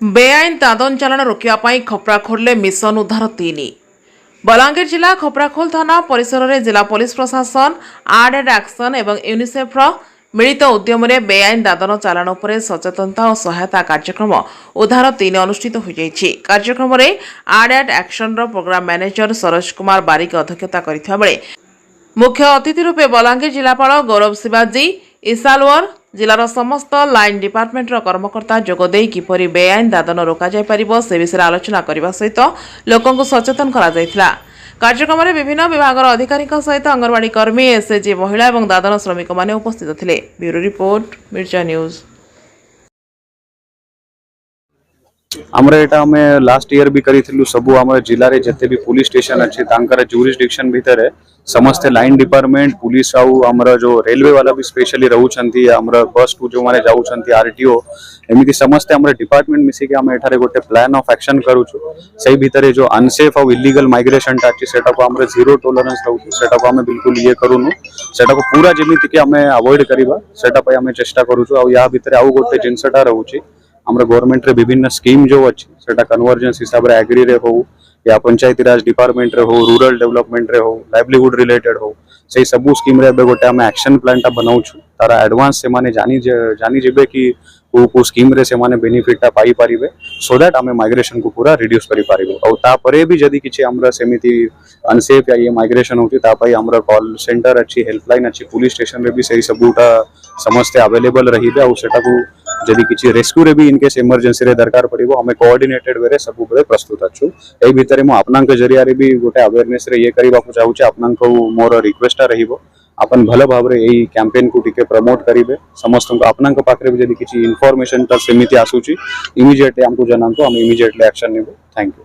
बेआईन दादन चालाण रोकने खपराखोल मिशन उद्धार 3। बलांगीर जिला खपराखोल थाना परिसर में जिला पुलिस प्रशासन आर्ड एंड एक्शन एवं यूनिसेफ मिलित उद्यम बेआईन दादन चालाण पर सचेतनता और सहायता कार्यक्रम उद्धार 3 अनुष्ठित हो जाइछि। कार्यक्रम में आर्ड and action program manager Saroj Kumar Barik अध्यक्षता करथिबा बेले मुख्य अतिथि रूपे बलांगीर जिलापाल गौरव शिवाजी इसालवर जिलार समस्त लाइन डिपार्टमेंट कर्मकर्ता जोगदे किपरि बेआईन दादन रोका जाय परिबो से विषय आलोचना करने सहित लोकंकु सचेतन करा जायथिला। कार्यक्रम में विभिन्न विभाग अधिकारी सहित अंगनवाड़ी कर्मी एसएचजी महिला और दादन श्रमिक माने उपस्थित थिले। ब्यूरो रिपोर्ट मिर्चा न्यूज। आमरे एटा हमें लास्ट ईयर भी करिथिलु सबु आम जिले में जिते भी पुलिस स्टेशन अच्छे तांकर जुरिस्डिक्शन भीतर है समस्त लाइन डिपार्टमेंट पुलिस आउ आमर जो रेलवे वाला भी स्पेशली रहउछंती आमर बस टू जो माने जाउछंती आरटीओ एमिति समस्त आमर डिपार्टमेंट मिसी के हम एठारे गोटे प्लान ऑफ एक्शन करूछु। सही भीतर जो अनसेफ और इलीगल माइग्रेशन टाची सेटा को हमरे जीरो टॉलरेंस रहउछु सेटा को हमें बिल्कुल ये करूनु सेटा को पूरा जेमिति के हमें अवॉइड करिबा सेटा पय हमें चेष्टा करूछु। आ या भीतर आउ गोटे जिनसटा रहउछि आमर गवर्नमेंट रे विभिन्न स्कीम जो अच्छी सेटा कन्वर्जेंस हिसाब रे एग्री रे हो या पंचायती राज डिपार्टमेंट रे हो रूरल डेवलपमेंट रे हो लाइवलीहुड रिलेटेड हो से सबू स्कीम रे गोटे आम एक्शन प्लान टा बनाउछु तारा एडवांस से माने जानी जेबे कि को स्कीम रे से माने बेनिफिट टा पाई परिबे सो दैट आम माइग्रेशन को पूरा रिड्यूस करि पारिबो। और ता परे भी जदी किछि हमरा सेमिति अनसेफ या ये माइग्रेशन होती ता पई हमरा कॉल सेंटर अच्छी हेल्पलाइन अच्छी पुलिस स्टेशन रे भी सही सबूटा समस्ते अवेलेबल रहिबे और सेटा को जदि किछि रेस्क्यू रे भी इनकेस इमरजेंसी रे दरकार पड़िबो हमें कोऑर्डिनेटेड वे रे सब बेले प्रस्तुत अछु। एई भितरे मो आपनांक जरिया रे भी गोटे अवेयरनेस रे ये करिबा को चाहूचे आपनांक मोर रिक्वेस्ट रहिबो अपन भल भाव रे एई कैंपेन को टिके प्रमोट करिवे समस्त को आपनांक पाखरे भी जदि किछि इन्फॉर्मेशन ता सेमिति आसुची इमीडिएटली हमको जनांतो हम इमीडिएटली एक्शन नेबो। Thank you.